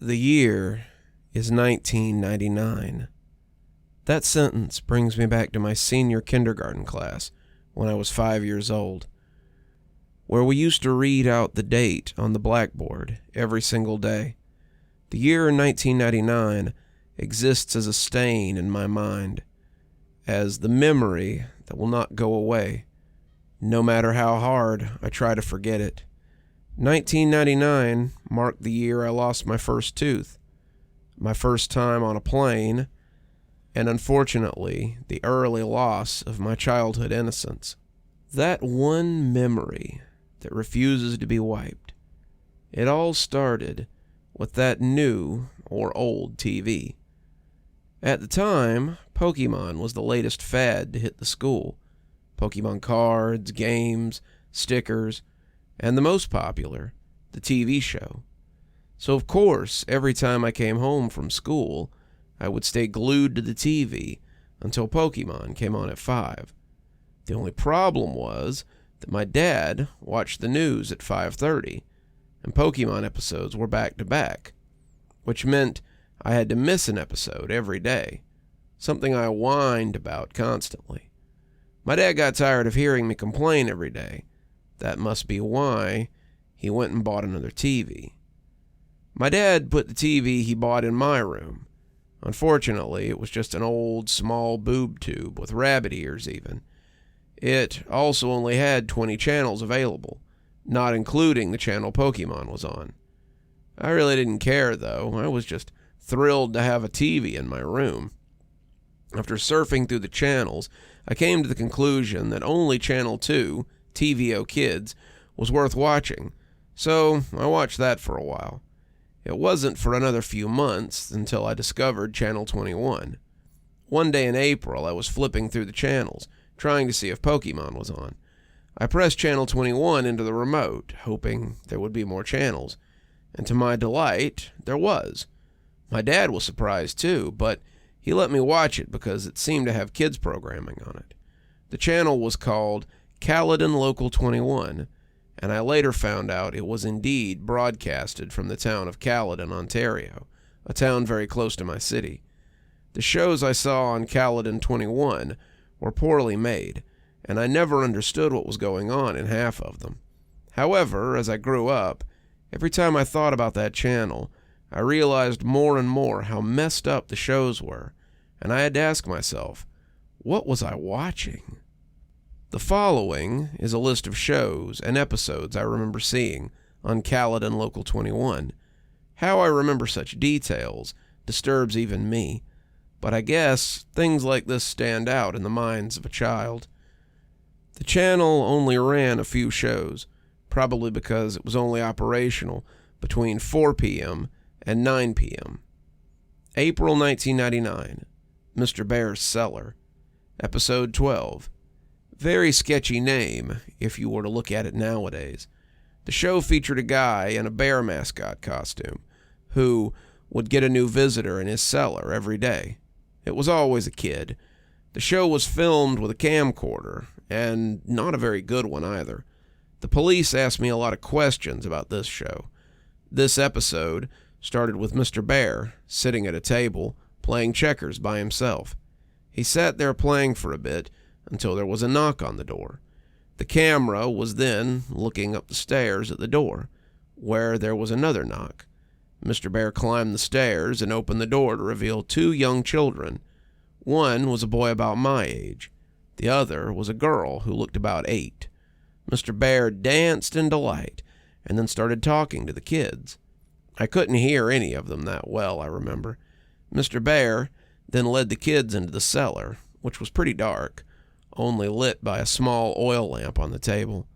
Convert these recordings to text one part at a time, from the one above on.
The year is 1999. That sentence brings me back to my senior kindergarten class when I was 5 years old, where we used to read out the date on the blackboard every single day. The year 1999 exists as a stain in my mind, as the memory that will not go away, no matter how hard I try to forget it. 1999 marked the year I lost my first tooth, my first time on a plane, and unfortunately, the early loss of my childhood innocence. That one memory that refuses to be wiped. It all started with that new or old TV. At the time, Pokemon was the latest fad to hit the school. Pokemon cards, games, stickers, and the most popular, the TV show. So of course, every time I came home from school, I would stay glued to the TV until Pokemon came on at 5. The only problem was that my dad watched the news at 5:30, and Pokemon episodes were back to back, which meant I had to miss an episode every day, something I whined about constantly. My dad got tired of hearing me complain every day. That must be why he went and bought another TV. My dad put the TV he bought in my room. Unfortunately, it was just an old, small boob tube with rabbit ears even. It also only had 20 channels available, not including the channel Pokemon was on. I really didn't care, though. I was just thrilled to have a TV in my room. After surfing through the channels, I came to the conclusion that only Channel 2, TVO Kids, was worth watching, so I watched that for a while. It wasn't for another few months until I discovered Channel 21. One day in April, I was flipping through the channels, trying to see if Pokemon was on. I pressed Channel 21 into the remote, hoping there would be more channels, and to my delight, there was. My dad was surprised too, but he let me watch it because it seemed to have kids programming on it. The channel was called Kaledan Local 21, and I later found out it was indeed broadcasted from the town of Kaledan, Ontario, a town very close to my city. The shows I saw on Kaledan 21 were poorly made, and I never understood what was going on in half of them. However, as I grew up, every time I thought about that channel, I realized more and more how messed up the shows were, and I had to ask myself, what was I watching? The following is a list of shows and episodes I remember seeing on Kaledan Local 21. How I remember such details disturbs even me, but I guess things like this stand out in the minds of a child. The channel only ran a few shows, probably because it was only operational between 4 p.m. and 9 p.m. April 1999, Mr. Bear's Cellar, Episode 12. Very sketchy name, if you were to look at it nowadays. The show featured a guy in a bear mascot costume, who would get a new visitor in his cellar every day. It was always a kid. The show was filmed with a camcorder, and not a very good one either. The police asked me a lot of questions about this show. This episode started with Mr. Bear sitting at a table playing checkers by himself. He sat there playing for a bit until there was a knock on the door. The camera was then looking up the stairs at the door, where there was another knock. Mr. Bear climbed the stairs and opened the door to reveal 2 young children. One was a boy about my age. The other was a girl who looked about 8. Mr. Bear danced in delight and then started talking to the kids. I couldn't hear any of them that well, I remember. Mr. Bear then led the kids into the cellar, which was pretty dark, only lit by a small oil lamp on the table.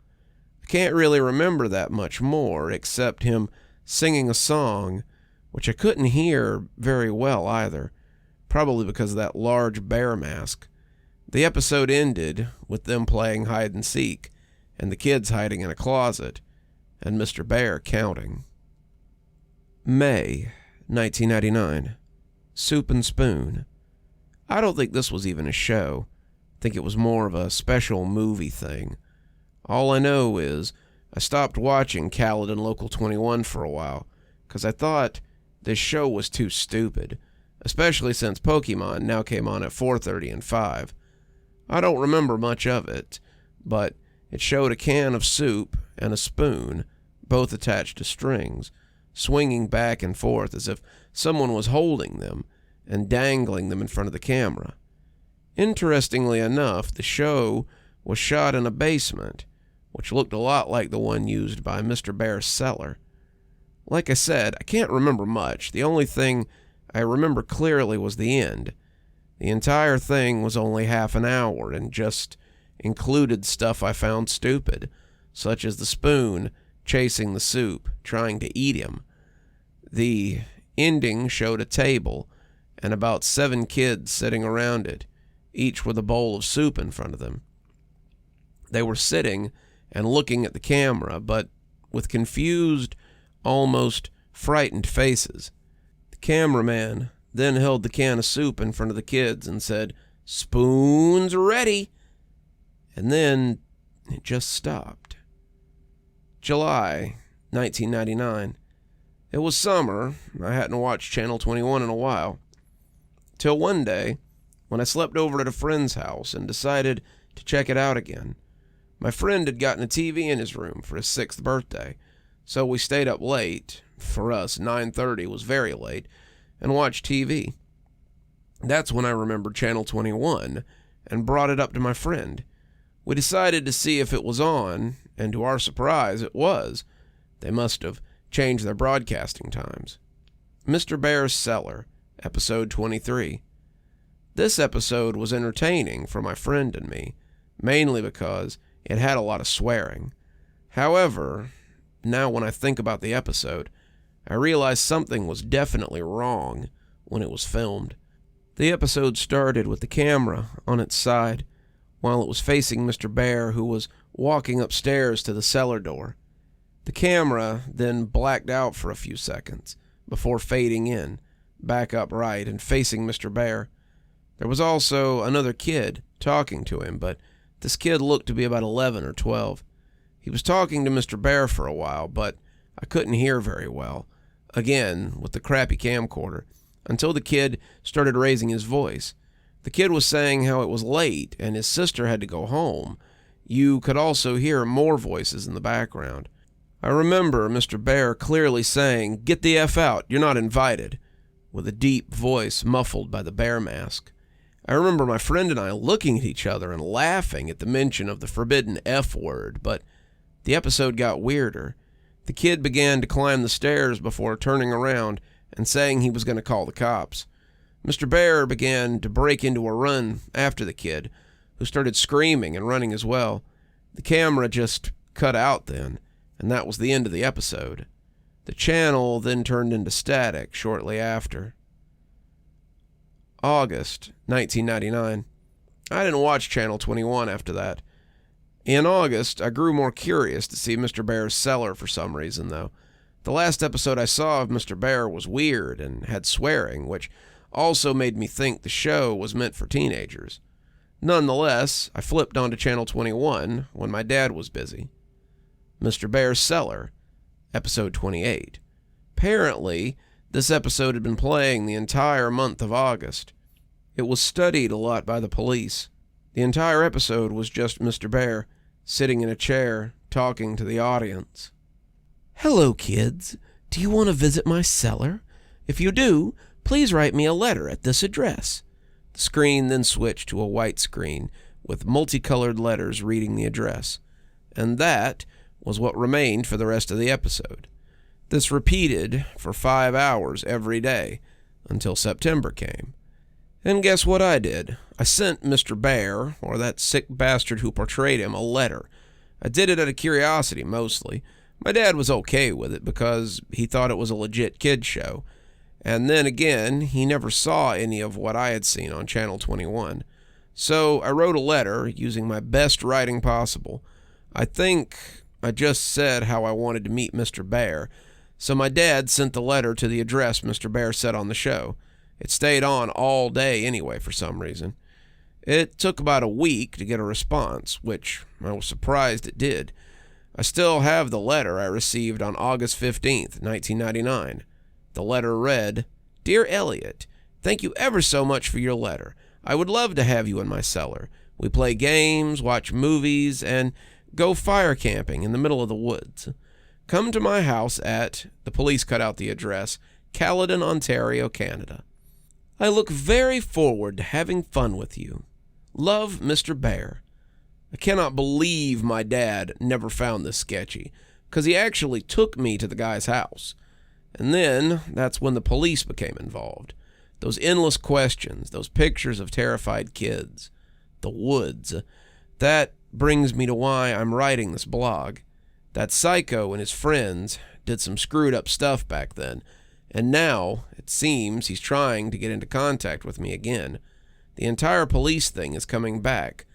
I can't really remember that much more, except him singing a song, which I couldn't hear very well either, probably because of that large bear mask. The episode ended with them playing hide and seek, and the kids hiding in a closet, and Mr. Bear counting. May 1999. Soup and Spoon. I don't think this was even a show. I think it was more of a special movie thing. All I know is I stopped watching Kaledan Local 21 for a while, because I thought This show was too stupid, especially since Pokemon now came on at 4:30 and 5. I don't remember much of it, but it showed a can of soup and a spoon, both attached to strings, swinging back and forth as if someone was holding them and dangling them in front of the camera. Interestingly enough, the show was shot in a basement, which looked a lot like the one used by Mr. Bear's cellar. Like I said, I can't remember much. The only thing I remember clearly was the end. The entire thing was only half an hour and just included stuff I found stupid, such as the spoon chasing the soup, trying to eat him. The ending showed a table and about 7 kids sitting around it, each with a bowl of soup in front of them. They were sitting and looking at the camera, but with confused, almost frightened faces. The cameraman then held the can of soup in front of the kids and said, "Spoons ready." And then it just stopped. July 1999. It was summer. I hadn't watched Channel 21 in a while. Till one day, when I slept over at a friend's house and decided to check it out again. My friend had gotten a TV in his room for his 6th birthday, so we stayed up late. For us, 9:30 was very late, and watched TV. That's when I remembered Channel 21 and brought it up to my friend. We decided to see if it was on, and to our surprise, it was. They must have changed their broadcasting times. Mr. Bear's Cellar, episode 23. This episode was entertaining for my friend and me, mainly because it had a lot of swearing. However, now when I think about the episode, I realize something was definitely wrong when it was filmed. The episode started with the camera on its side, while it was facing Mr. Bear, who was walking upstairs to the cellar door. The camera then blacked out for a few seconds, before fading in, back upright and facing Mr. Bear. There was also another kid talking to him, but this kid looked to be about 11 or 12. He was talking to Mr. Bear for a while, but I couldn't hear very well, again with the crappy camcorder, until the kid started raising his voice. The kid was saying how it was late and his sister had to go home. You could also hear more voices in the background. I remember Mr. Bear clearly saying, "Get the F out, you're not invited," with a deep voice muffled by the bear mask. I remember my friend and I looking at each other and laughing at the mention of the forbidden F word, but the episode got weirder. The kid began to climb the stairs before turning around and saying he was going to call the cops. Mr. Bear began to break into a run after the kid, who started screaming and running as well. The camera just cut out then, and that was the end of the episode. The channel then turned into static shortly after. August 1999. I didn't watch Channel 21 after that. In August, I grew more curious to see Mr. Bear's Cellar for some reason, though. The last episode I saw of Mr. Bear was weird and had swearing, which also made me think the show was meant for teenagers. Nonetheless, I flipped onto Channel 21 when my dad was busy. Mr. Bear's Cellar, episode 28. Apparently, this episode had been playing the entire month of August. It was studied a lot by the police. The entire episode was just Mr. Bear sitting in a chair talking to the audience. "Hello, kids. Do you want to visit my cellar? If you do, please write me a letter at this address." The screen then switched to a white screen with multicolored letters reading the address. And that was what remained for the rest of the episode. This repeated for 5 hours every day until September came. And guess what I did? I sent Mr. Bear, or that sick bastard who portrayed him, a letter. I did it out of curiosity, mostly. My dad was okay with it because he thought it was a legit kid show. And then again, he never saw any of what I had seen on Channel 21. So I wrote a letter using my best writing possible. I think I just said how I wanted to meet Mr. Bear. So my dad sent the letter to the address Mr. Bear said on the show. It stayed on all day anyway for some reason. It took about a week to get a response, which I was surprised it did. I still have the letter I received on August 15th, 1999. The letter read, "Dear Elliot, thank you ever so much for your letter. I would love to have you in my cellar. We play games, watch movies, and go fire camping in the middle of the woods. Come to my house at," the police cut out the address, "Kaledan, Ontario, Canada. I look very forward to having fun with you. Love, Mr. Bear." I cannot believe my dad never found this sketchy, because he actually took me to the guy's house. And then, that's when the police became involved. Those endless questions, those pictures of terrified kids, the woods. That brings me to why I'm writing this blog. That psycho and his friends did some screwed up stuff back then, and now it seems he's trying to get into contact with me again. The entire police thing is coming back.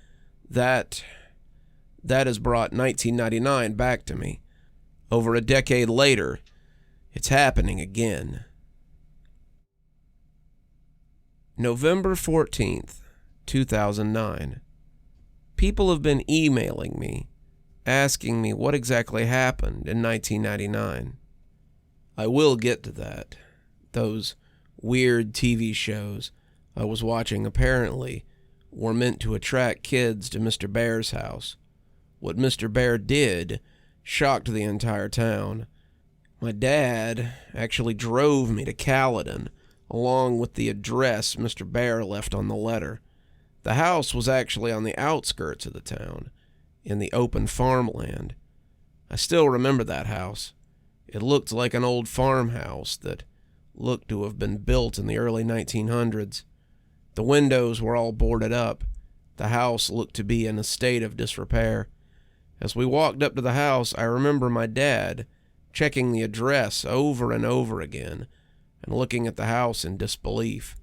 That has brought 1999 back to me. Over a decade later, it's happening again. November 14th, 2009. People have been emailing me, asking me what exactly happened in 1999. I will get to that. Those weird TV shows I was watching apparently were meant to attract kids to Mr. Bear's house. What Mr. Bear did shocked the entire town. My dad actually drove me to Kaledan, along with the address Mr. Bear left on the letter. The house was actually on the outskirts of the town, in the open farmland. I still remember that house. It looked like an old farmhouse that looked to have been built in the early 1900s. The windows were all boarded up. The house looked to be in a state of disrepair. As we walked up to the house, I remember my dad checking the address over and over again and looking at the house in disbelief.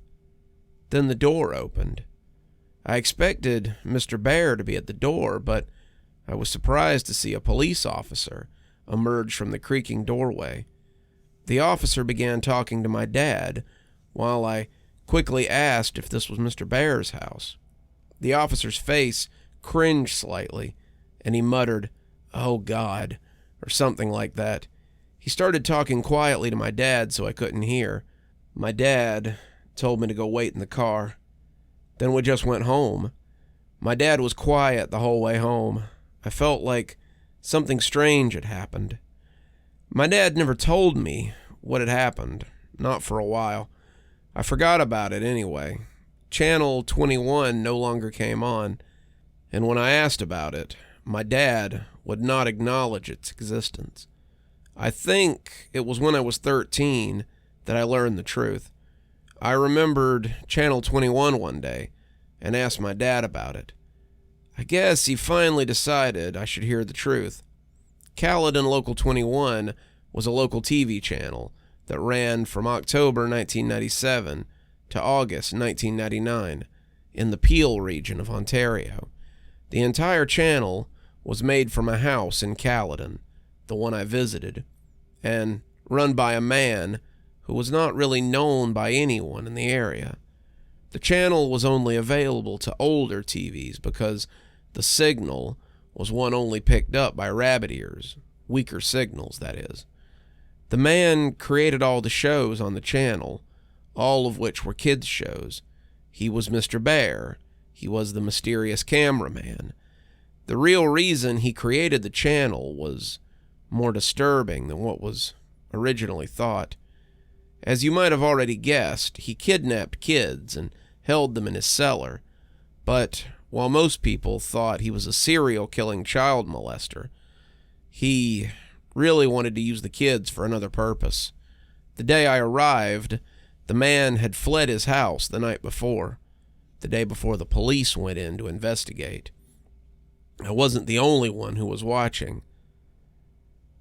Then the door opened. I expected Mr. Bear to be at the door, but I was surprised to see a police officer emerge from the creaking doorway. The officer began talking to my dad while I quickly asked if this was Mr. Bear's house. The officer's face cringed slightly, and he muttered, "Oh God," or something like that. He started talking quietly to my dad so I couldn't hear. My dad told me to go wait in the car. Then we just went home. My dad was quiet the whole way home. I felt like something strange had happened. My dad never told me what had happened, not for a while. I forgot about it anyway. Channel 21 no longer came on, and when I asked about it, my dad would not acknowledge its existence. I think it was when I was 13 that I learned the truth. I remembered Channel 21 one day and asked my dad about it. I guess he finally decided I should hear the truth. Kaledan Local 21 was a local TV channel that ran from October 1997 to August 1999 in the Peel region of Ontario. The entire channel was made from a house in Kaledan, the one I visited, and run by a man who was not really known by anyone in the area. The channel was only available to older TVs because the signal was one only picked up by rabbit ears, weaker signals, that is. The man created all the shows on the channel, all of which were kids' shows. He was Mr. Bear. He was the mysterious cameraman. The real reason he created the channel was more disturbing than what was originally thought. As you might have already guessed, he kidnapped kids and held them in his cellar. But while most people thought he was a serial-killing child molester, he really wanted to use the kids for another purpose. The day I arrived, the man had fled his house the night before, the day before the police went in to investigate. I wasn't the only one who was watching.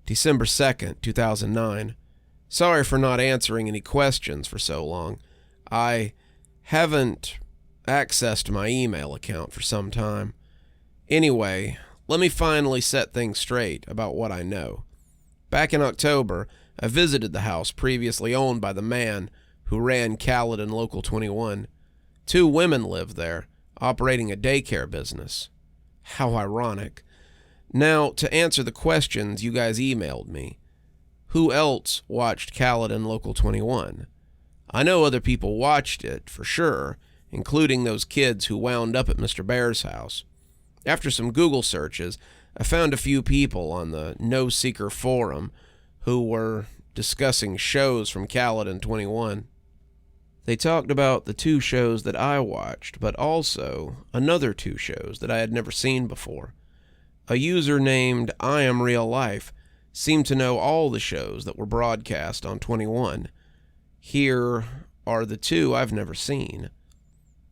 December 2nd, 2009. Sorry for not answering any questions for so long. I haven't accessed my email account for some time. Anyway, let me finally set things straight about what I know. Back in October, I visited the house previously owned by the man who ran Kaledan Local 21. 2 women lived there, operating a daycare business. How ironic. Now, to answer the questions you guys emailed me. Who else watched Kaledan Local 21? I know other people watched it, for sure, including those kids who wound up at Mr. Bear's house. After some Google searches, I found a few people on the No Seeker forum who were discussing shows from Kaledan 21. They talked about the 2 shows that I watched, but also another 2 shows that I had never seen before. A user named I Am Real Life seemed to know all the shows that were broadcast on 21. Here are the 2 I've never seen.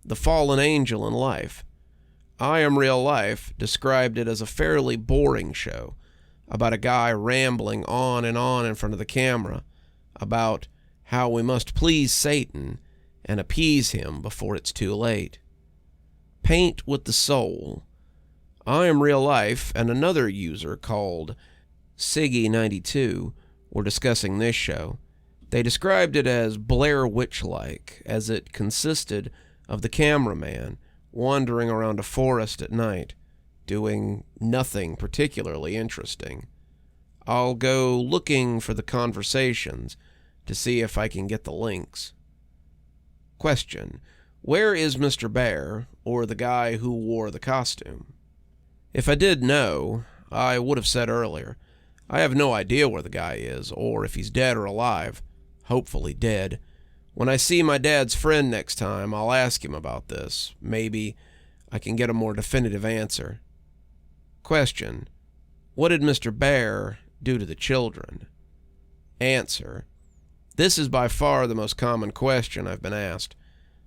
The Fallen Angel in Life. I Am Real Life described it as a fairly boring show about a guy rambling on in front of the camera about how we must please Satan and appease him before it's too late. Paint with the Soul. I Am Real Life and another user called Siggy92 were discussing this show. They described it as Blair Witch-like, as it consisted of the cameraman wandering around a forest at night, doing nothing particularly interesting. I'll go looking for the conversations to see if I can get the links. Question: where is Mr. Bear, or the guy who wore the costume? If I did know, I would have said earlier. I have no idea where the guy is, or if he's dead or alive. Hopefully dead. When I see my dad's friend next time, I'll ask him about this. Maybe I can get a more definitive answer. Question: what did Mr. Bear do to the children? Answer: this is by far the most common question I've been asked.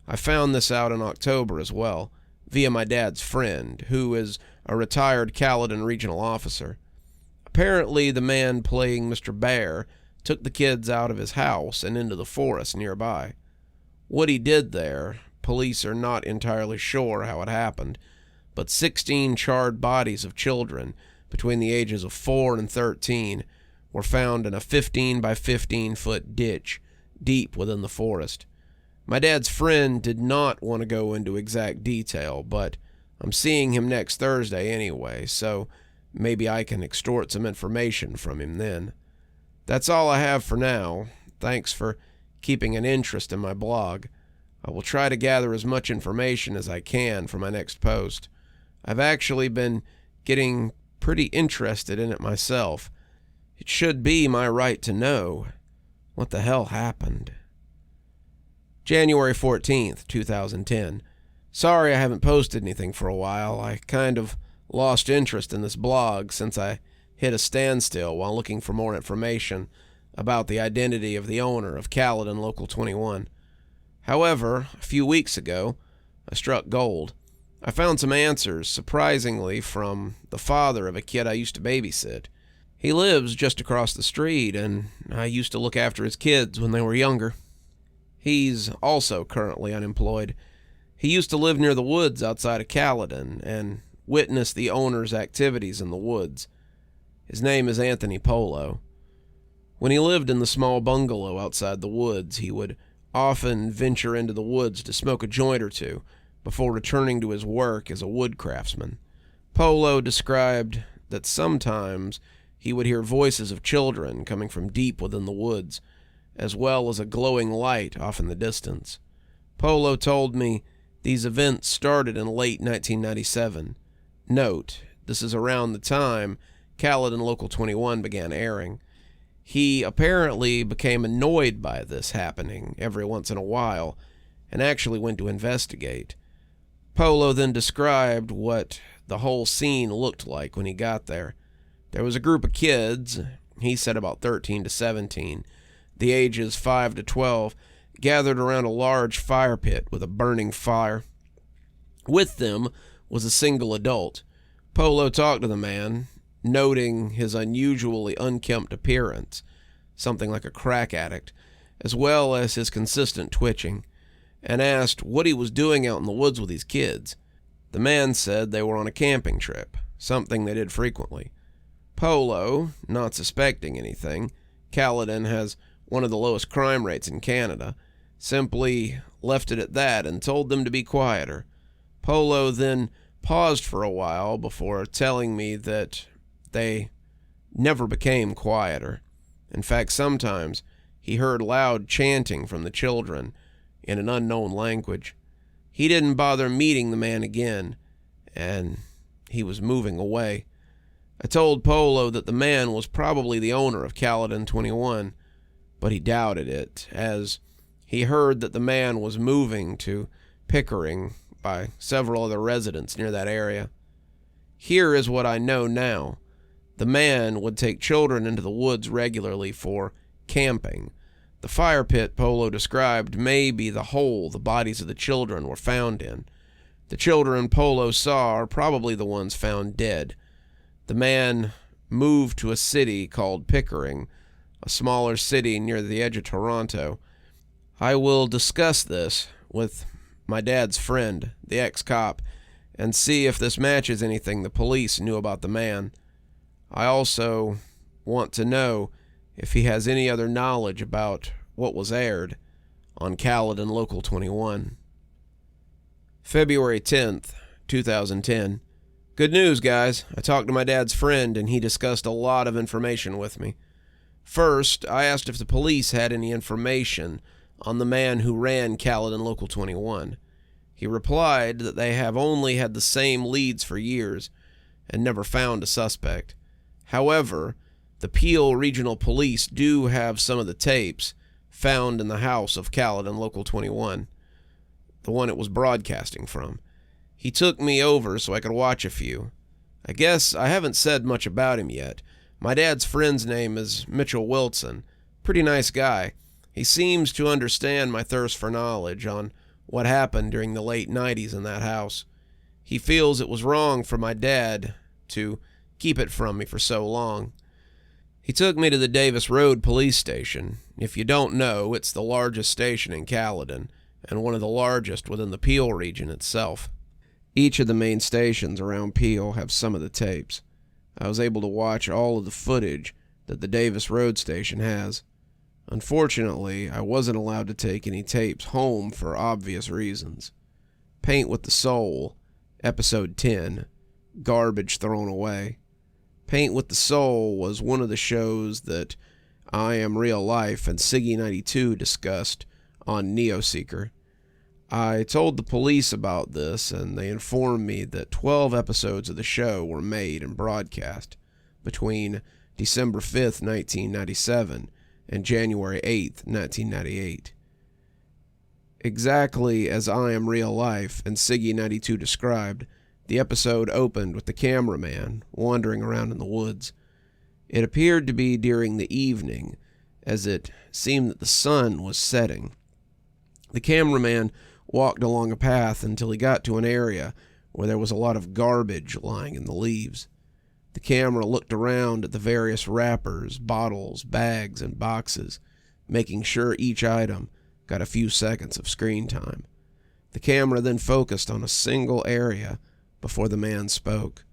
I found this out in October as well, via my dad's friend, who is a retired Kaledan regional officer. Apparently, the man playing Mr. Bear took the kids out of his house and into the forest nearby. What he did there, police are not entirely sure how it happened, but 16 charred bodies of children between the ages of 4 and 13 were found in a 15 by 15 foot ditch deep within the forest. My dad's friend did not want to go into exact detail, but I'm seeing him next Thursday anyway, so maybe I can extort some information from him then. That's all I have for now. Thanks for keeping an interest in my blog. I will try to gather as much information as I can for my next post. I've actually been getting pretty interested in it myself. It should be my right to know what the hell happened. January 14th, 2010. Sorry I haven't posted anything for a while. I kind of lost interest in this blog since I hit a standstill while looking for more information about the identity of the owner of Kaledan Local 21. However, a few weeks ago, I struck gold. I found some answers, surprisingly, from the father of a kid I used to babysit. He lives just across the street, and I used to look after his kids when they were younger. He's also currently unemployed. He used to live near the woods outside of Kaledan and witness the owner's activities in the woods. His name is Anthony Polo. When he lived in the small bungalow outside the woods, he would often venture into the woods to smoke a joint or two before returning to his work as a wood craftsman. Polo described that sometimes he would hear voices of children coming from deep within the woods, as well as a glowing light off in the distance. Polo told me these events started in late 1997. Note, this is around the time Kaledan Local 21 began airing. He apparently became annoyed by this happening every once in a while and actually went to investigate. Polo then described what the whole scene looked like when he got there. There was a group of kids, he said about 13 to 17, the ages 5 to 12, gathered around a large fire pit with a burning fire. With them was a single adult. Polo talked to the man, noting his unusually unkempt appearance, something like a crack addict, as well as his consistent twitching, and asked what he was doing out in the woods with these kids. The man said they were on a camping trip, something they did frequently. Polo, not suspecting anything, Kaledan has one of the lowest crime rates in Canada, simply left it at that and told them to be quieter. Polo then paused for a while before telling me that they never became quieter, In fact, sometimes he heard loud chanting from the children in an unknown language. He didn't bother meeting the man again, and he was moving away. I told Polo that the man was probably the owner of Kaledan 21, but he doubted it, as he heard that the man was moving to Pickering by several other residents near that area. Here is what I know now. The man would take children into the woods regularly for camping. The fire pit Polo described may be the hole the bodies of the children were found in. The children Polo saw are probably the ones found dead. The man moved to a city called Pickering, a smaller city near the edge of Toronto. I will discuss this with my dad's friend, the ex-cop, and see if this matches anything the police knew about the man. I also want to know if he has any other knowledge about what was aired on Kaledan Local 21. February 10th, 2010. Good news, guys. I talked to my dad's friend, and he discussed a lot of information with me. First, I asked if the police had any information on the man who ran Kaledan Local 21. He replied that they have only had the same leads for years and never found a suspect. However, the Peel Regional Police do have some of the tapes found in the house of Kaledan Local 21, the one it was broadcasting from. He took me over so I could watch a few. I guess I haven't said much about him yet. My dad's friend's name is Mitchell Wilson. Pretty nice guy. He seems to understand my thirst for knowledge on what happened during the late 90s in that house. He feels it was wrong for my dad to keep it from me for so long. He took me to the Davis Road police station. If you don't know, it's the largest station in Kaledan and one of the largest within the Peel region itself. Each of the main stations around Peel have some of the tapes. I was able to watch all of the footage that the Davis Road station has. Unfortunately, I wasn't allowed to take any tapes home for obvious reasons. Paint with the Soul, Episode 10, Garbage Thrown Away. Paint with the Soul was one of the shows that I Am Real Life and Siggy 92 discussed on Neoseeker. I told the police about this, and they informed me that 12 episodes of the show were made and broadcast between December 5th, 1997 and January 8th, 1998. Exactly as I Am Real Life and Siggy 92 described, the episode opened with the cameraman wandering around in the woods. It appeared to be during the evening, as it seemed that the sun was setting. The cameraman walked along a path until he got to an area where there was a lot of garbage lying in the leaves. The camera looked around at the various wrappers, bottles, bags, and boxes, making sure each item got a few seconds of screen time. The camera then focused on a single area before the man spoke.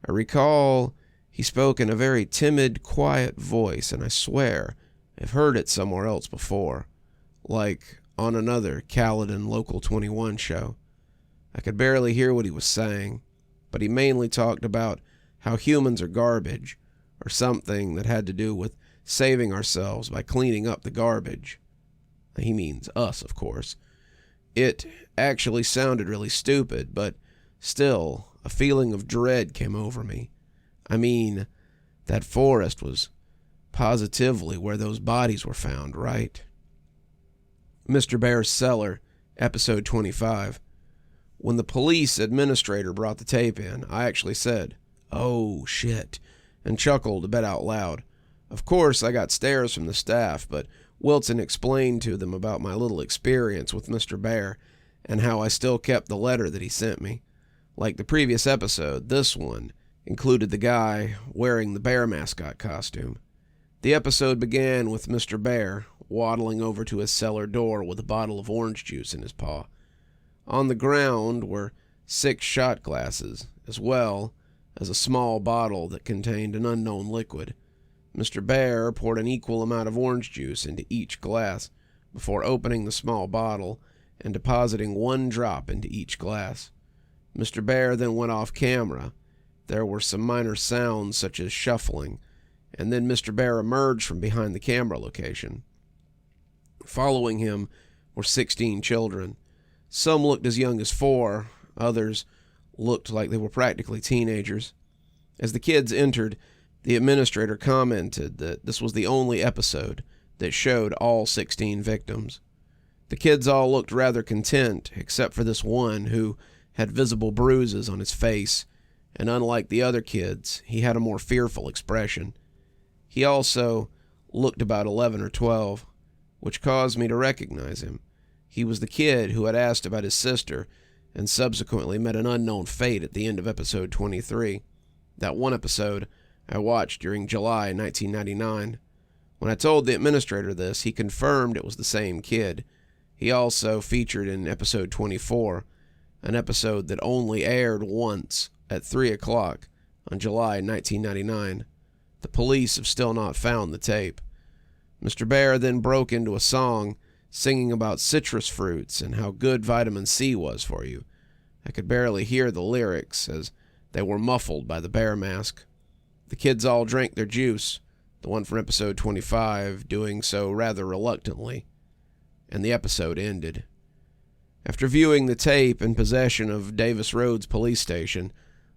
I recall he spoke in a very timid, quiet voice, and I swear I've heard it somewhere else before, like on another Kaledan Local 21 show. I could barely hear what he was saying, but he mainly talked about how humans are garbage, or something that had to do with saving ourselves by cleaning up the garbage. He means us, of course. It actually sounded really stupid, but still, a feeling of dread came over me. I mean, that forest was positively where those bodies were found, right? Mr. Bear's Cellar, Episode 25. When the police administrator brought the tape in, I actually said, "Oh, shit," and chuckled a bit out loud. Of course, I got stares from the staff, but Wilson explained to them about my little experience with Mr. Bear and how I still kept the letter that he sent me. Like the previous episode, this one included the guy wearing the bear mascot costume. The episode began with Mr. Bear waddling over to his cellar door with a bottle of orange juice in his paw. On the ground were 6 shot glasses, as well as a small bottle that contained an unknown liquid. Mr. Bear poured an equal amount of orange juice into each glass before opening the small bottle and depositing 1 drop into each glass. Mr. Bear then went off camera. There were some minor sounds such as shuffling, and then Mr. Bear emerged from behind the camera location. Following him were 16 children. Some looked as young as 4, others looked like they were practically teenagers. As the kids entered, the administrator commented that this was the only episode that showed all 16 victims. The kids all looked rather content, except for this one who had visible bruises on his face, and unlike the other kids, he had a more fearful expression. He also looked about 11 or 12, which caused me to recognize him. He was the kid who had asked about his sister and subsequently met an unknown fate at the end of episode 23. That one episode I watched during July 1999. When I told the administrator this, he confirmed it was the same kid. He also featured in episode 24, an episode that only aired once at 3 o'clock on July 1999. The police have still not found the tape. Mr. Bear then broke into a song singing about citrus fruits and how good vitamin C was for you. I could barely hear the lyrics as they were muffled by the bear mask. The kids all drank their juice, the one from episode 25 doing so rather reluctantly, and the episode ended. After viewing the tape in possession of Davis Roads Police Station,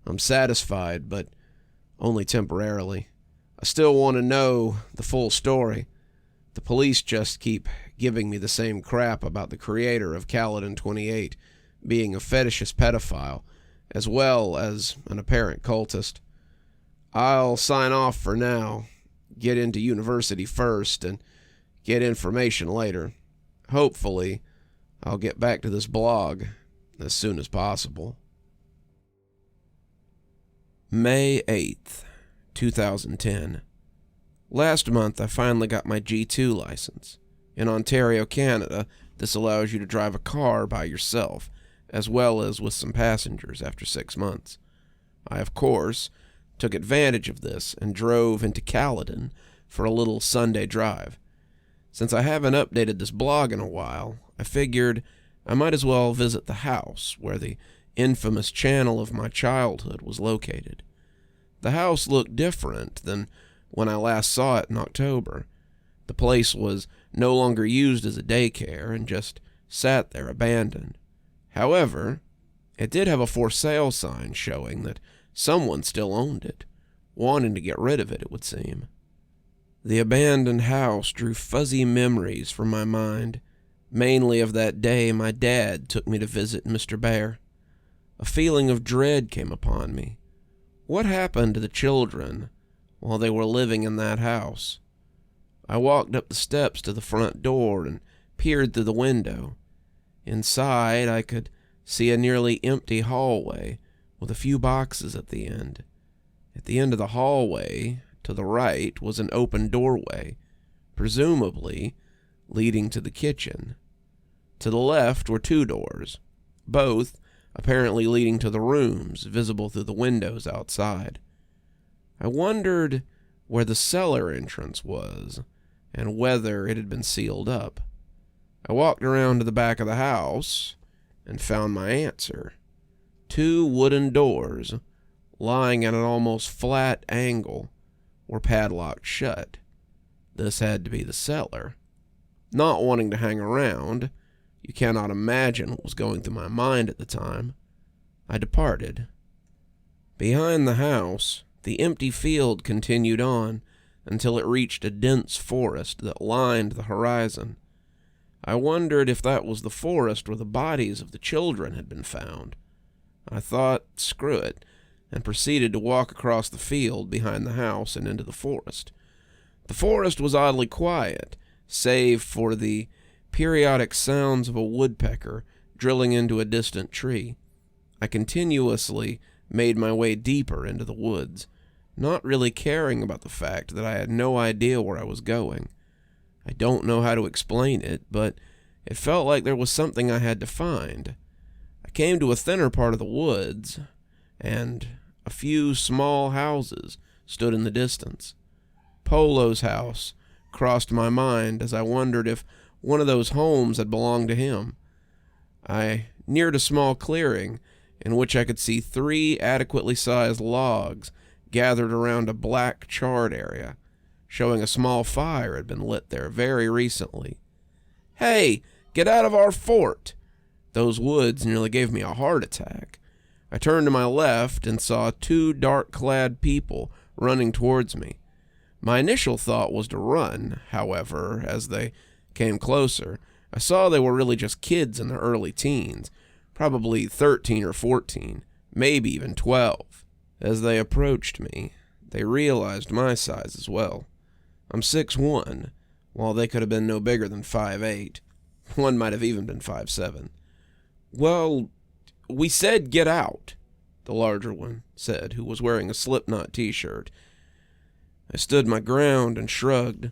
I'm satisfied, but only temporarily. I still want to know the full story. The police just keep giving me the same crap about the creator of Kaledan 28 being a fetishist pedophile, as well as an apparent cultist. I'll sign off for now, get into university first, and get information later. Hopefully, I'll get back to this blog as soon as possible. May 8th, 2010. Last month, I finally got my G2 license. In Ontario, Canada, this allows you to drive a car by yourself, as well as with some passengers after 6 months. I, of course, took advantage of this and drove into Kaledan for a little Sunday drive. Since I haven't updated this blog in a while, I figured I might as well visit the house where the infamous channel of my childhood was located. The house looked different than when I last saw it in October. The place was no longer used as a daycare and just sat there abandoned. However, it did have a for sale sign showing that someone still owned it, wanting to get rid of it, it would seem. The abandoned house drew fuzzy memories from my mind, mainly of that day my dad took me to visit Mr. Bear. A feeling of dread came upon me. What happened to the children while they were living in that house? I walked up the steps to the front door and peered through the window. Inside, I could see a nearly empty hallway with a few boxes at the end. At the end of the hallway, to the right, was an open doorway, presumably leading to the kitchen. To the left were 2 doors, both apparently leading to the rooms visible through the windows outside. I wondered where the cellar entrance was and whether it had been sealed up. I walked around to the back of the house and found my answer. 2 wooden doors, lying at an almost flat angle, were padlocked shut. This had to be the cellar. Not wanting to hang around, you cannot imagine what was going through my mind at the time, I departed. Behind the house, the empty field continued on until it reached a dense forest that lined the horizon. I wondered if that was the forest where the bodies of the children had been found. I thought, screw it, and proceeded to walk across the field behind the house and into the forest. The forest was oddly quiet, save for the periodic sounds of a woodpecker drilling into a distant tree. I continuously made my way deeper into the woods, not really caring about the fact that I had no idea where I was going. I don't know how to explain it, but it felt like there was something I had to find. I came to a thinner part of the woods, and a few small houses stood in the distance. Polo's house crossed my mind as I wondered if one of those homes had belonged to him. I neared a small clearing in which I could see 3 adequately sized logs gathered around a black charred area. showing a small fire had been lit there very recently. "Hey, get out of our fort!" Those woods nearly gave me a heart attack. I turned to my left and saw 2 dark-clad people running towards me. My initial thought was to run. However, as they came closer, I saw they were really just kids in their early teens, probably 13 or 14, maybe even 12. As they approached me, they realized my size as well. I'm 6'1", while they could have been no bigger than 5'8". One might have even been 5'7". "Well, we said get out," the larger one said, who was wearing a Slipknot t-shirt. I stood my ground and shrugged.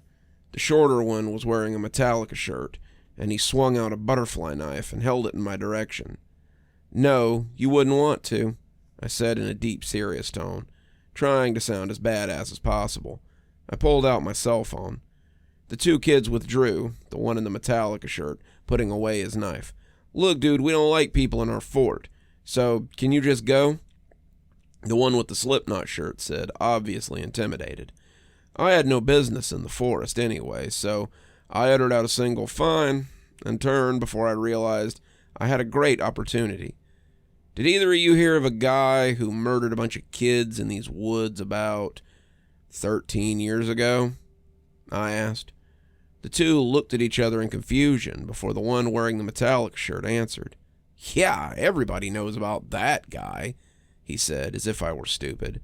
The shorter one was wearing a Metallica shirt, and he swung out a butterfly knife and held it in my direction. "No, you wouldn't want to," I said in a deep, serious tone, trying to sound as badass as possible. I pulled out my cell phone. The 2 kids withdrew, the one in the Metallica shirt putting away his knife. "Look, dude, we don't like people in our fort, so can you just go?" The one with the Slipknot shirt said, obviously intimidated. I had no business in the forest anyway, so I uttered out a single "fine" and turned before I realized I had a great opportunity. "Did either of you hear of a guy who murdered a bunch of kids in these woods about 13 years ago?" I asked. The 2 looked at each other in confusion before the one wearing the metallic shirt answered. "Yeah, everybody knows about that guy," he said, as if I were stupid.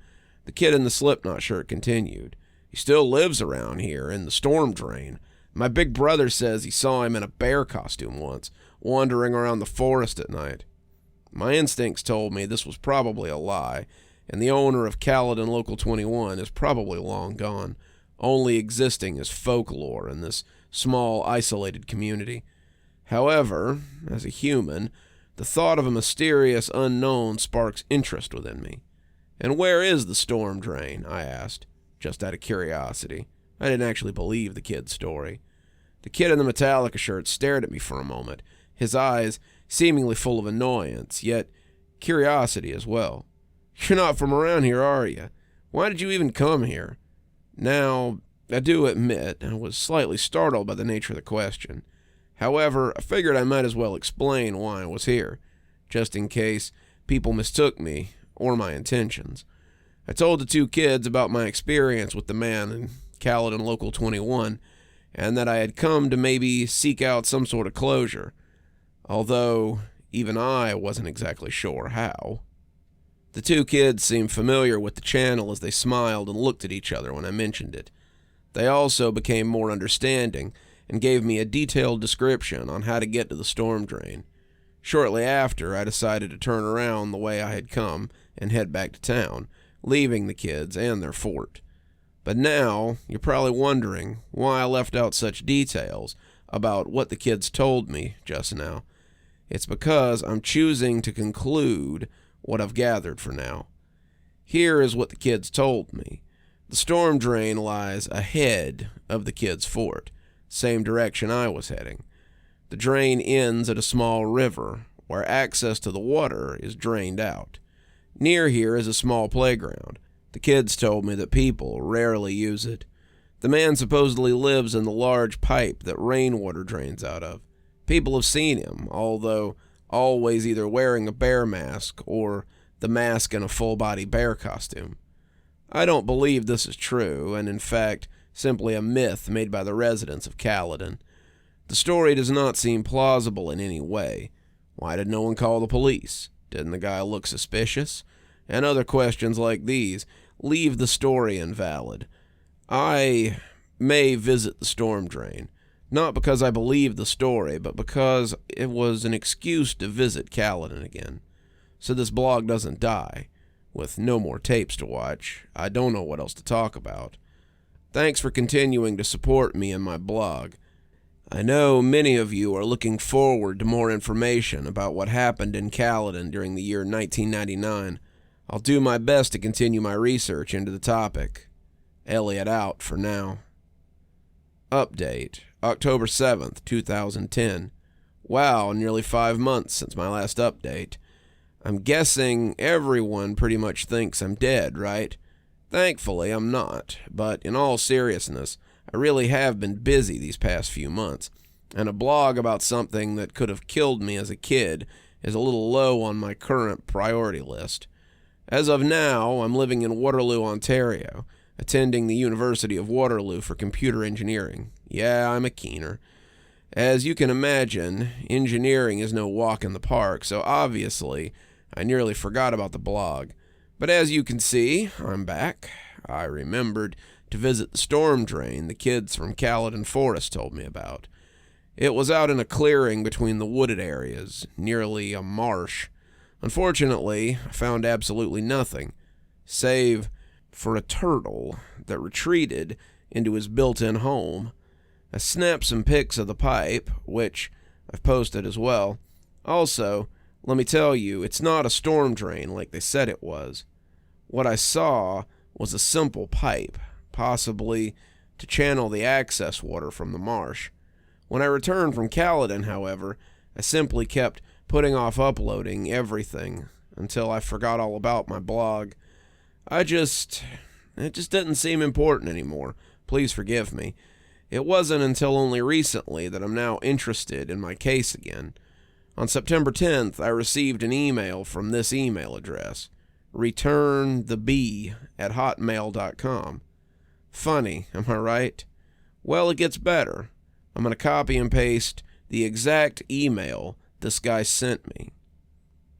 The kid in the Slipknot shirt continued. "He still lives around here in the storm drain. My big brother says he saw him in a bear costume once, wandering around the forest at night." My instincts told me this was probably a lie, and the owner of Kaledan Local 21 is probably long gone, only existing as folklore in this small, isolated community. However, as a human, the thought of a mysterious unknown sparks interest within me. "And where is the storm drain?" I asked, just out of curiosity. I didn't actually believe the kid's story. The kid in the Metallica shirt stared at me for a moment, his eyes seemingly full of annoyance, yet curiosity as well. "You're not from around here, are you? Why did you even come here?" Now, I do admit I was slightly startled by the nature of the question. However, I figured I might as well explain why I was here, just in case people mistook me or my intentions. I told the 2 kids about my experience with the man in Kaledan Local 21, and that I had come to maybe seek out some sort of closure, although even I wasn't exactly sure how. The 2 kids seemed familiar with the channel as they smiled and looked at each other when I mentioned it. They also became more understanding and gave me a detailed description on how to get to the storm drain. Shortly after, I decided to turn around the way I had come and head back to town, leaving the kids and their fort. But now, you're probably wondering why I left out such details about what the kids told me just now. It's because I'm choosing to conclude what I've gathered for now. Here is what the kids told me. The storm drain lies ahead of the kids' fort, same direction I was heading. The drain ends at a small river where access to the water is drained out. Near here is a small playground. The kids told me that people rarely use it. The man supposedly lives in the large pipe that rainwater drains out of. People have seen him, although always either wearing a bear mask or the mask in a full-body bear costume. I don't believe this is true, and in fact, simply a myth made by the residents of Kaledan. The story does not seem plausible in any way. Why did no one call the police? Didn't the guy look suspicious? And other questions like these leave the story invalid. I may visit the storm drain, not because I believe the story, but because it was an excuse to visit Kaledan again. So this blog doesn't die. With no more tapes to watch, I don't know what else to talk about. Thanks for continuing to support me and my blog. I know many of you are looking forward to more information about what happened in Kaledan during the year 1999. I'll do my best to continue my research into the topic. Elliot out for now. Update, October 7th, 2010. Wow, nearly 5 months since my last update. I'm guessing everyone pretty much thinks I'm dead, right? Thankfully, I'm not, but in all seriousness, I really have been busy these past few months, and a blog about something that could have killed me as a kid is a little low on my current priority list. As of now, I'm living in Waterloo, Ontario, attending the University of Waterloo for computer engineering. Yeah, I'm a keener. As you can imagine, engineering is no walk in the park, so obviously, I nearly forgot about the blog. But as you can see, I'm back. I remembered to visit the storm drain the kids from Kaledan Forest told me about. It was out in a clearing between the wooded areas, nearly a marsh. Unfortunately, I found absolutely nothing, save for a turtle that retreated into his built-in home. I snapped some pics of the pipe, which I've posted as well. Also, let me tell you, it's not a storm drain like they said it was. What I saw was a simple pipe, possibly to channel the access water from the marsh. When I returned from Kaledan, however, I simply kept putting off uploading everything until I forgot all about my blog. It just didn't seem important anymore. Please forgive me. It wasn't until only recently that I'm now interested in my case again. On September 10th, I received an email from this email address, returntheb@hotmail.com. Funny, am I right? Well, it gets better. I'm going to copy and paste the exact email this guy sent me.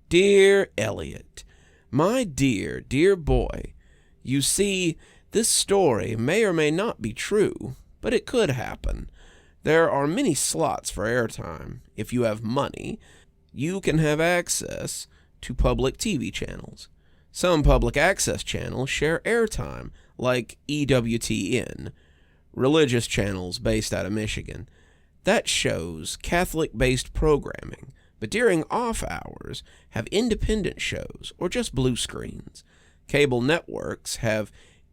Dear Elliot, my dear, dear boy, you see, this story may or may not be true, but it could happen. There are many slots for airtime. If you have money, you can have access to public TV channels. Some public access channels share airtime, like EWTN, religious channels based out of Michigan. That shows Catholic-based programming, but during off hours have independent shows or just blue screens. Cable networks have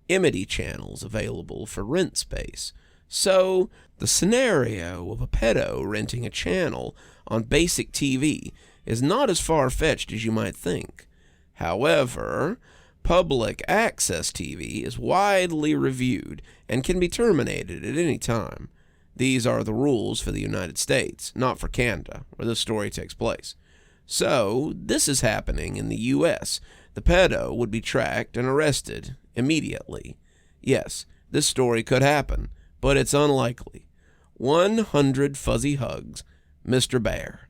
Amity channels available for rent space. So, the scenario of a pedo renting a channel on basic TV is not as far-fetched as you might think. However, public access TV is widely reviewed and can be terminated at any time. These are the rules for the United States, not for Canada, where this story takes place. So, this is happening in the U.S. The pedo would be tracked and arrested immediately. Yes, this story could happen, but it's unlikely. 100 fuzzy hugs, Mr. Bear.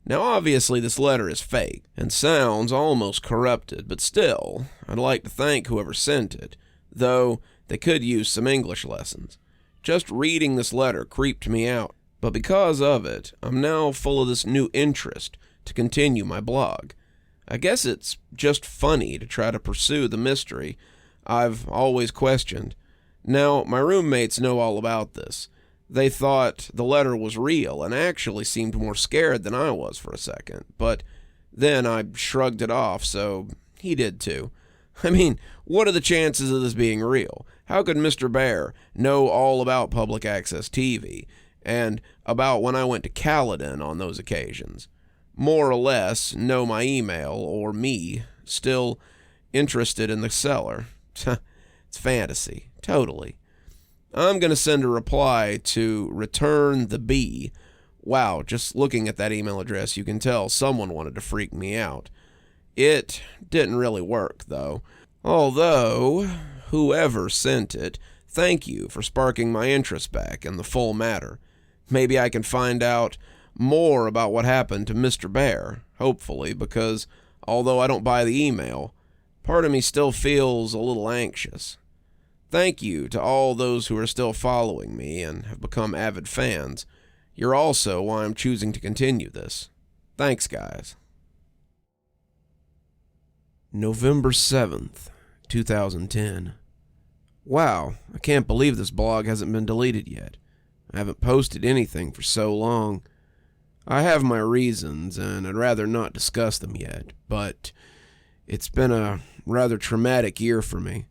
Now, obviously, this letter is fake and sounds almost corrupted, but still, I'd like to thank whoever sent it, though they could use some English lessons. Just reading this letter creeped me out, but because of it, I'm now full of this new interest to continue my blog. I guess it's just funny to try to pursue the mystery I've always questioned. Now, my roommates know all about this. They thought the letter was real and actually seemed more scared than I was for a second, but then I shrugged it off, so he did too. I mean, what are the chances of this being real? How could Mr. Bear know all about public access TV and about when I went to Kaledan on those occasions? More or less know my email or me, still interested in the seller. It's fantasy, totally. I'm going to send a reply to return the B. Wow, just looking at that email address, you can tell someone wanted to freak me out. It didn't really work, though. Although, whoever sent it, thank you for sparking my interest back in the full matter. Maybe I can find out more about what happened to Mr. Bear, hopefully, because although I don't buy the email, part of me still feels a little anxious. Thank you to all those who are still following me and have become avid fans. You're also why I'm choosing to continue this. Thanks, guys. November 7th, 2010. Wow, I can't believe this blog hasn't been deleted yet. I haven't posted anything for so long. I have my reasons, and I'd rather not discuss them yet, but it's been a rather traumatic year for me.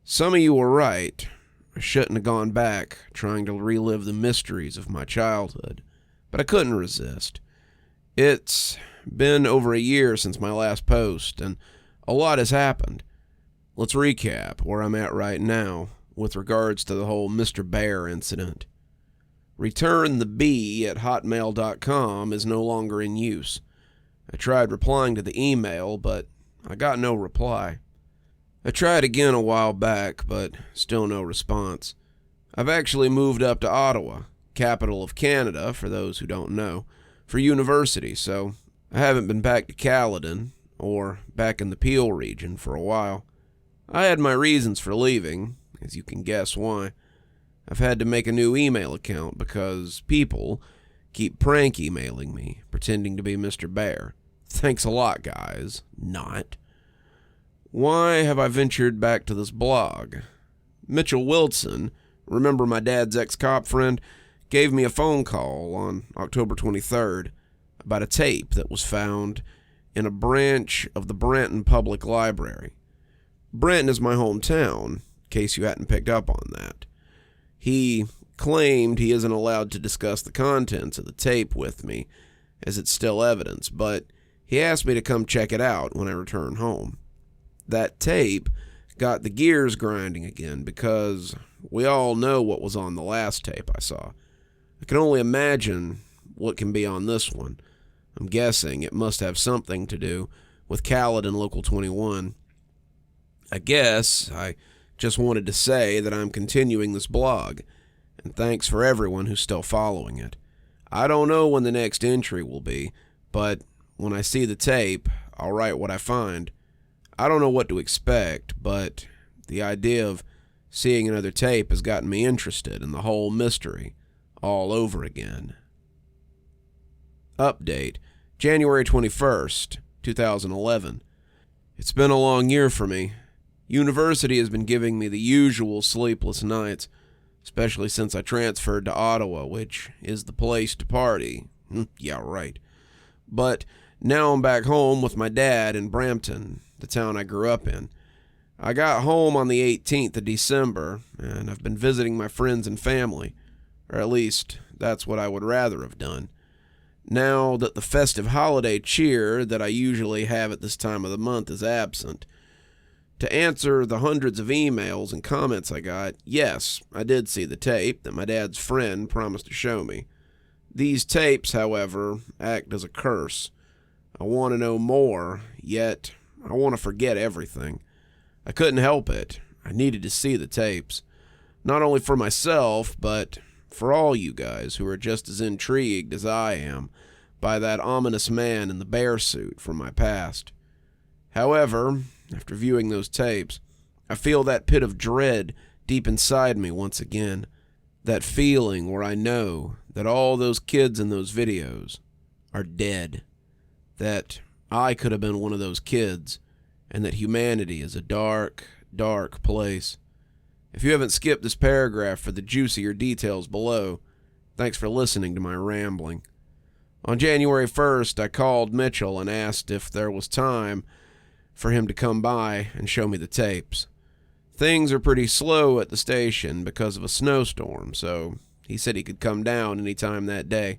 Some of you were right. I shouldn't have gone back, trying to relive the mysteries of my childhood, but I couldn't resist. It's been over a year since my last post, and a lot has happened. let's recap where I'm at right now with regards to the whole Mr. Bear incident. returntheb@hotmail.com is no longer in use. I tried replying to the email, but I got no reply. I tried again a while back, but still no response. I've actually moved up to Ottawa, capital of Canada, for those who don't know, for university, so I haven't been back to Kaledan, or back in the Peel region, for a while. I had my reasons for leaving, as you can guess why. I've had to make a new email account because people keep prank emailing me, pretending to be Mr. Bear. Thanks a lot, guys. Not. Why have I ventured back to this blog? Mitchell Wilson, remember my dad's ex-cop friend, gave me a phone call on October 23rd about a tape that was found in a branch of the Branton Public Library. Branton is my hometown, in case you hadn't picked up on that. He claimed he isn't allowed to discuss the contents of the tape with me, as it's still evidence, but he asked me to come check it out when I return home. That tape got the gears grinding again because we all know what was on the last tape I saw. I can only imagine what can be on this one. I'm guessing it must have something to do with Kaledan Local 21. I guess I just wanted to say that I'm continuing this blog, and thanks for everyone who's still following it. I don't know when the next entry will be, but when I see the tape, I'll write what I find. I don't know what to expect, but the idea of seeing another tape has gotten me interested in the whole mystery all over again. Update, January 21st, 2011. It's been a long year for me. University has been giving me the usual sleepless nights, especially since I transferred to Ottawa, which is the place to party. Yeah, right. But now I'm back home with my dad in Brampton, the town I grew up in. I got home on the 18th of December, and I've been visiting my friends and family, or at least that's what I would rather have done. Now that the festive holiday cheer that I usually have at this time of the month is absent. To answer the hundreds of emails and comments I got, yes, I did see the tape that my dad's friend promised to show me. These tapes, however, act as a curse. I want to know more, yet I want to forget everything. I couldn't help it. I needed to see the tapes. Not only for myself, but for all you guys who are just as intrigued as I am by that ominous man in the bear suit from my past. However, after viewing those tapes, I feel that pit of dread deep inside me once again. That feeling where I know that all those kids in those videos are dead. That I could have been one of those kids, and that humanity is a dark, dark place. If you haven't skipped this paragraph for the juicier details below, thanks for listening to my rambling. On January 1st, I called Mitchell and asked if there was time for him to come by and show me the tapes. Things are pretty slow at the station because of a snowstorm, so he said he could come down any time that day.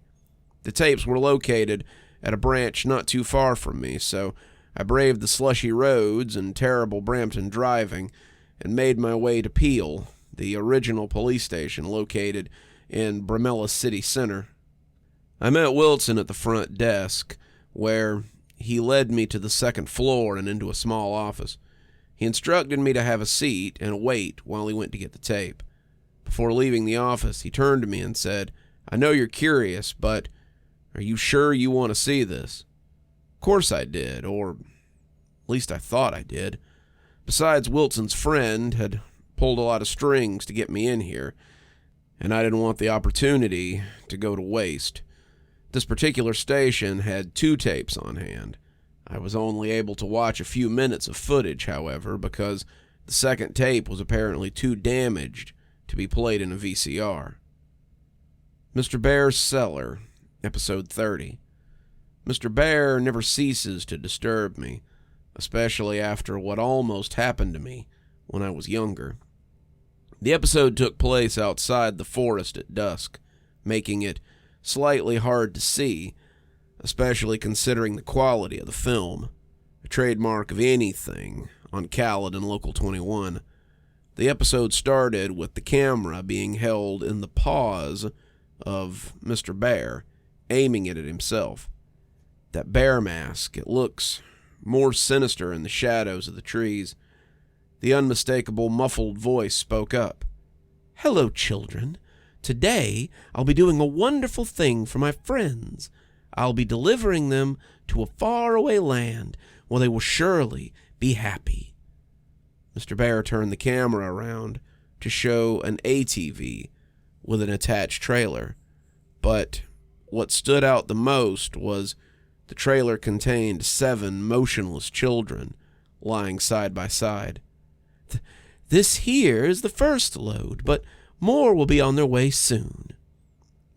The tapes were located at a branch not too far from me, so I braved the slushy roads and terrible Brampton driving and made my way to Peel, the original police station located in Bromella City Center. I met Wilson at the front desk, where he led me to the second floor and into a small office. He instructed me to have a seat and wait while he went to get the tape. Before leaving the office, he turned to me and said, "I know you're curious, but are you sure you want to see this?" Of course I did, or at least I thought I did. Besides, Wilson's friend had pulled a lot of strings to get me in here, and I didn't want the opportunity to go to waste. This particular station had 2 tapes on hand. I was only able to watch a few minutes of footage, however, because the second tape was apparently too damaged to be played in a VCR. Mr. Bear's Cellar, Episode 30. Mr. Bear never ceases to disturb me, especially after what almost happened to me when I was younger. The episode took place outside the forest at dusk, making it slightly hard to see, especially considering the quality of the film, a trademark of anything on Kaledan Local 21. The episode started with the camera being held in the paws of Mr. Bear, aiming it at himself. That bear mask, it looks more sinister in the shadows of the trees. The unmistakable muffled voice spoke up. "Hello, children. Today, I'll be doing a wonderful thing for my friends. I'll be delivering them to a faraway land where they will surely be happy." Mr. Bear turned the camera around to show an ATV with an attached trailer. But what stood out the most was the trailer contained 7 motionless children lying side by side. "This here is the first load, but more will be on their way soon."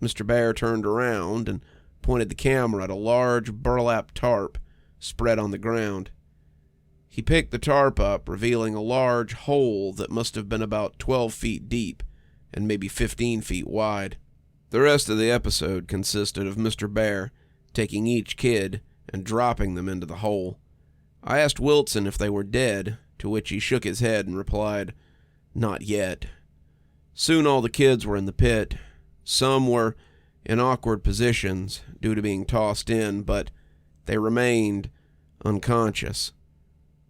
Mr. Bear turned around and pointed the camera at a large burlap tarp spread on the ground. He picked the tarp up, revealing a large hole that must have been about 12 feet deep and maybe 15 feet wide. The rest of the episode consisted of Mr. Bear taking each kid and dropping them into the hole. I asked Wilson if they were dead, to which he shook his head and replied, "Not yet." Soon all the kids were in the pit. Some were in awkward positions due to being tossed in, but they remained unconscious.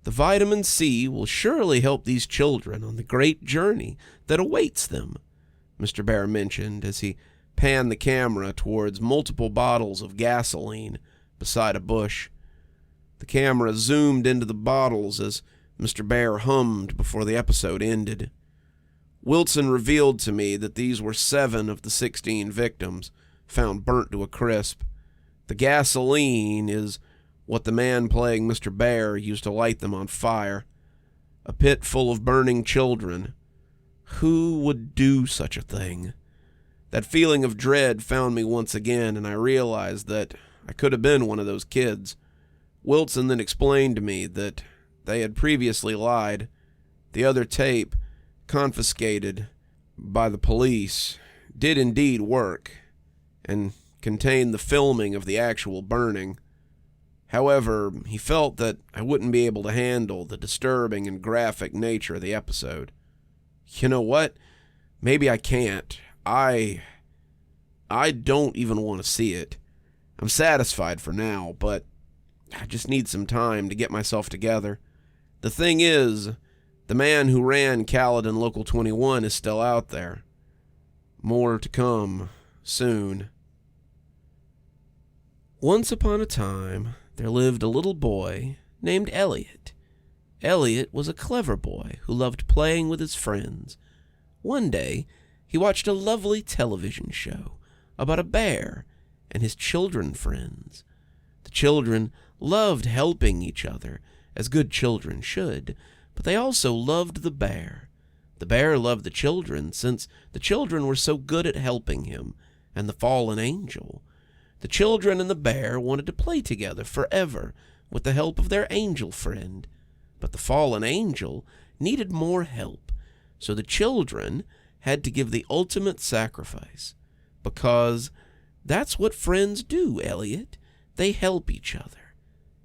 "The vitamin C will surely help these children on the great journey that awaits them," Mr. Bear mentioned as he panned the camera towards multiple bottles of gasoline beside a bush. The camera zoomed into the bottles as Mr. Bear hummed before the episode ended. Wilson revealed to me that these were 7 of the 16 victims found burnt to a crisp. The gasoline is what the man playing Mr. Bear used to light them on fire. A pit full of burning children. Who would do such a thing? That feeling of dread found me once again, and I realized that I could have been one of those kids. Wilson then explained to me that they had previously lied. The other tape, confiscated by the police, did indeed work, and contained the filming of the actual burning. However, he felt that I wouldn't be able to handle the disturbing and graphic nature of the episode. You know what? Maybe I can't. I don't even want to see it. I'm satisfied for now, but I just need some time to get myself together. The thing is, the man who ran Kaledan Local 21 is still out there. More to come soon. Once upon a time, there lived a little boy named Elliot. Elliot was a clever boy who loved playing with his friends. One day, he watched a lovely television show about a bear and his children friends. The children loved helping each other, as good children should, but they also loved the bear. The bear loved the children, since the children were so good at helping him, and the fallen angel. The children and the bear wanted to play together forever with the help of their angel friend, but the fallen angel needed more help, so the children had to give the ultimate sacrifice, because that's what friends do, Elliot. They help each other.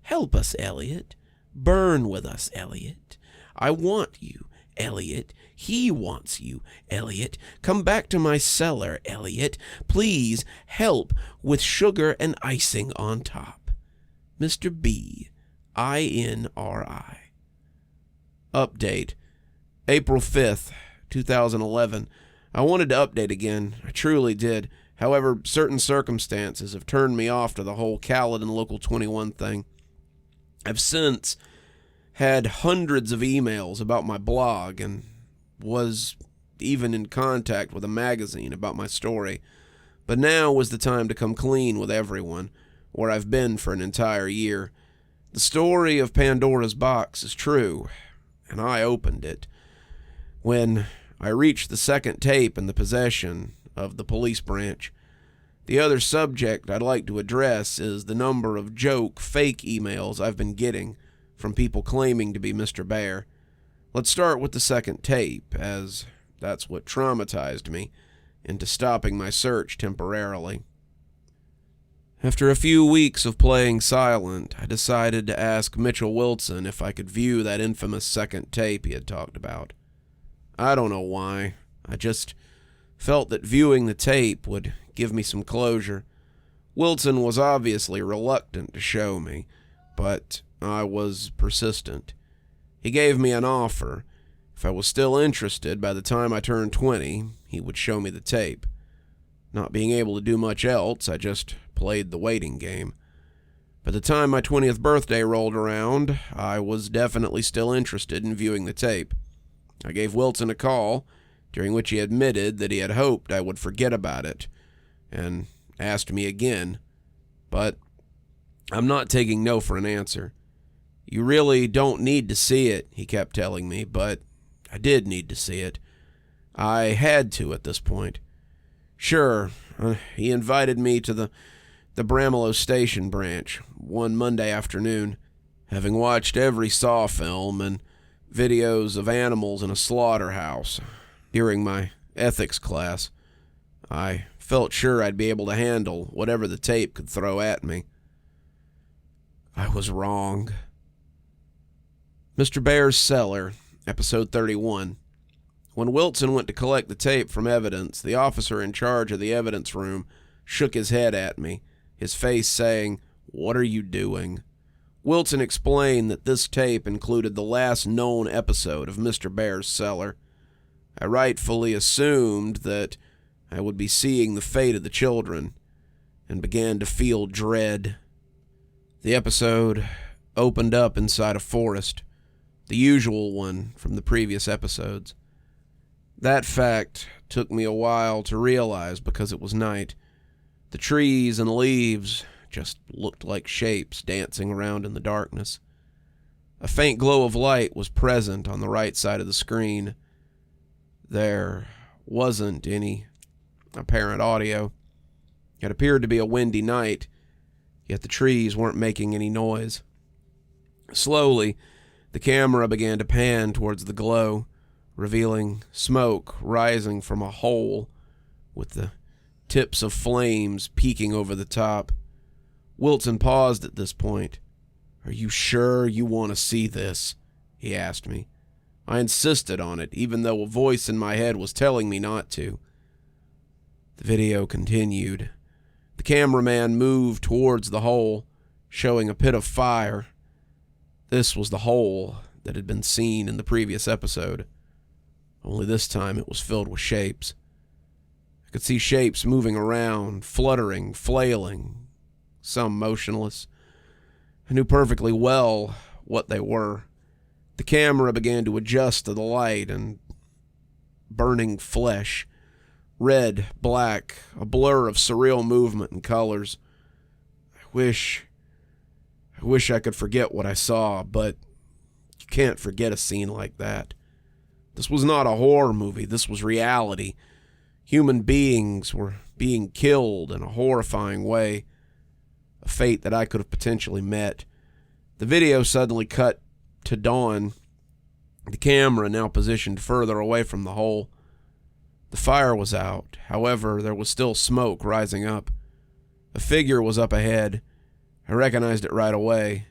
Help us, Elliot. Burn with us, Elliot. I want you, Elliot. He wants you, Elliot. Come back to my cellar, Elliot. Please help with sugar and icing on top. Mr. B. INRI. Update. April 5th, 2011. I wanted to update again. I truly did. However, certain circumstances have turned me off to the whole Kaledan Local 21 thing. I've since had hundreds of emails about my blog and was even in contact with a magazine about my story. But now was the time to come clean with everyone, where I've been for an entire year. The story of Pandora's box is true, and I opened it. When I reached the second tape in the possession of the police branch. The other subject I'd like to address is the number of joke, fake emails I've been getting from people claiming to be Mr. Bear. Let's start with the second tape, as that's what traumatized me into stopping my search temporarily. After a few weeks of playing silent, I decided to ask Mitchell Wilson if I could view that infamous second tape he had talked about. I don't know why. I just felt that viewing the tape would give me some closure. Wilson was obviously reluctant to show me, but I was persistent. He gave me an offer. If I was still interested by the time I turned 20, he would show me the tape. Not being able to do much else, I just played the waiting game. By the time my 20th birthday rolled around, I was definitely still interested in viewing the tape. I gave Wilson a call, during which he admitted that he had hoped I would forget about it, and asked me again. But I'm not taking no for an answer. You really don't need to see it, he kept telling me, but I did need to see it. I had to at this point. Sure, he invited me to the Bramelow Station branch one Monday afternoon. Having watched every Saw film and videos of animals in a slaughterhouse during my ethics class, I felt sure I'd be able to handle whatever the tape could throw at me. I was wrong. Mr. Bear's Cellar, Episode 31. When Wilson went to collect the tape from evidence, the officer in charge of the evidence room shook his head at me, his face saying, "What are you doing?" Wilson explained that this tape included the last known episode of Mr. Bear's Cellar. I rightfully assumed that I would be seeing the fate of the children, and began to feel dread. The episode opened up inside a forest, the usual one from the previous episodes. That fact took me a while to realize because it was night. The trees and leaves just looked like shapes dancing around in the darkness. A faint glow of light was present on the right side of the screen. There wasn't any apparent audio. It appeared to be a windy night, yet the trees weren't making any noise. Slowly, the camera began to pan towards the glow, revealing smoke rising from a hole with the tips of flames peeking over the top. Wilson paused at this point. "Are you sure you want to see this?" he asked me. I insisted on it, even though a voice in my head was telling me not to. The video continued. The cameraman moved towards the hole, showing a pit of fire. This was the hole that had been seen in the previous episode. Only this time it was filled with shapes. I could see shapes moving around, fluttering, flailing, some motionless. I knew perfectly well what they were. The camera began to adjust to the light and burning flesh. Red, black, a blur of surreal movement and colors. I wish I could forget what I saw, but you can't forget a scene like that. This was not a horror movie. This was reality. Human beings were being killed in a horrifying way, a fate that I could have potentially met. The video suddenly cut to dawn, the camera now positioned further away from the hole. The fire was out. However, there was still smoke rising up. A figure was up ahead. I recognized it right away.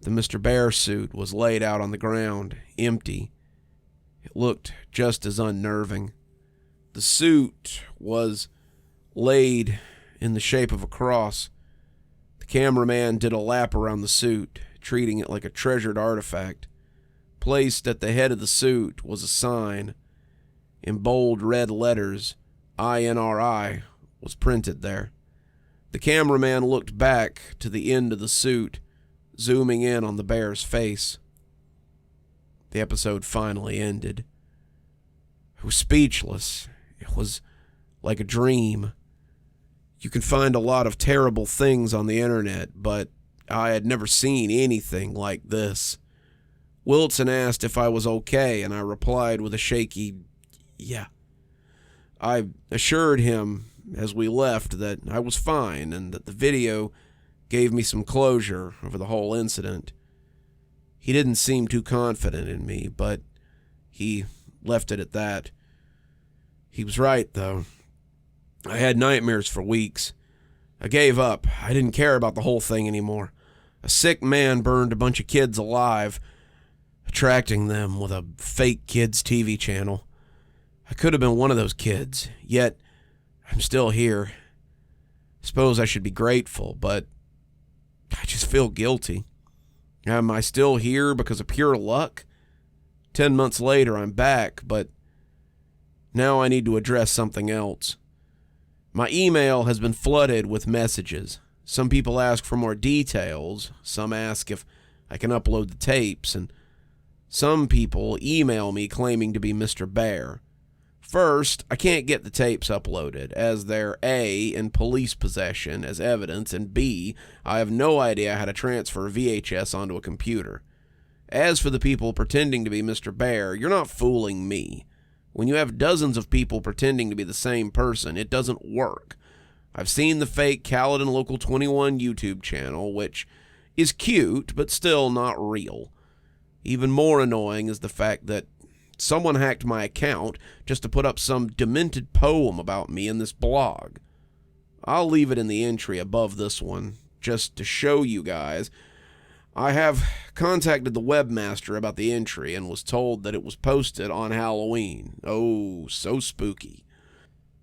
The Mr. Bear suit was laid out on the ground, empty. It looked just as unnerving. The suit was laid in the shape of a cross. The cameraman did a lap around the suit, treating it like a treasured artifact. Placed at the head of the suit was a sign. In bold red letters, INRI was printed there. The cameraman looked back to the end of the suit, zooming in on the bear's face. The episode finally ended. I was speechless. It was like a dream. You can find a lot of terrible things on the internet, but I had never seen anything like this. Wilson asked if I was okay, and I replied with a shaky, "Yeah." I assured him as we left that I was fine and that the video gave me some closure over the whole incident. He didn't seem too confident in me, but he left it at that. He was right, though. I had nightmares for weeks. I gave up. I didn't care about the whole thing anymore. A sick man burned a bunch of kids alive, attracting them with a fake kids TV channel. I could have been one of those kids, yet I'm still here. Suppose I should be grateful, but I just feel guilty. Am I still here because of pure luck? 10 months later, I'm back, but now I need to address something else. My email has been flooded with messages. Some people ask for more details. Some ask if I can upload the tapes, and some people email me claiming to be Mr. Bear. First, I can't get the tapes uploaded, as they're A, in police possession as evidence, and B, I have no idea how to transfer VHS onto a computer. As for the people pretending to be Mr. Bear, you're not fooling me. When you have dozens of people pretending to be the same person, it doesn't work. I've seen the fake Kaledan Local 21 YouTube channel, which is cute, but still not real. Even more annoying is the fact that someone hacked my account just to put up some demented poem about me in this blog. I'll leave it in the entry above this one, just to show you guys. I have contacted the webmaster about the entry and was told that it was posted on Halloween. Oh, so spooky.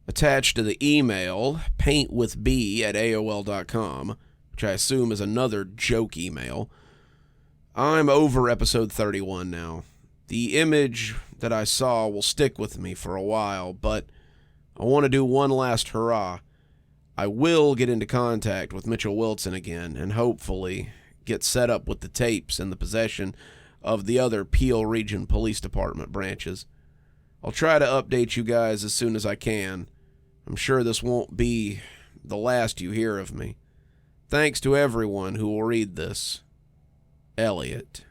Attached to the email, paintwithb@aol.com, which I assume is another joke email. I'm over episode 31 now. The image that I saw will stick with me for a while, but I want to do one last hurrah. I will get into contact with Mitchell Wilson again, and hopefully get set up with the tapes in the possession of the other Peel Region Police Department branches. I'll try to update you guys as soon as I can. I'm sure this won't be the last you hear of me. Thanks to everyone who will read this. Elliot.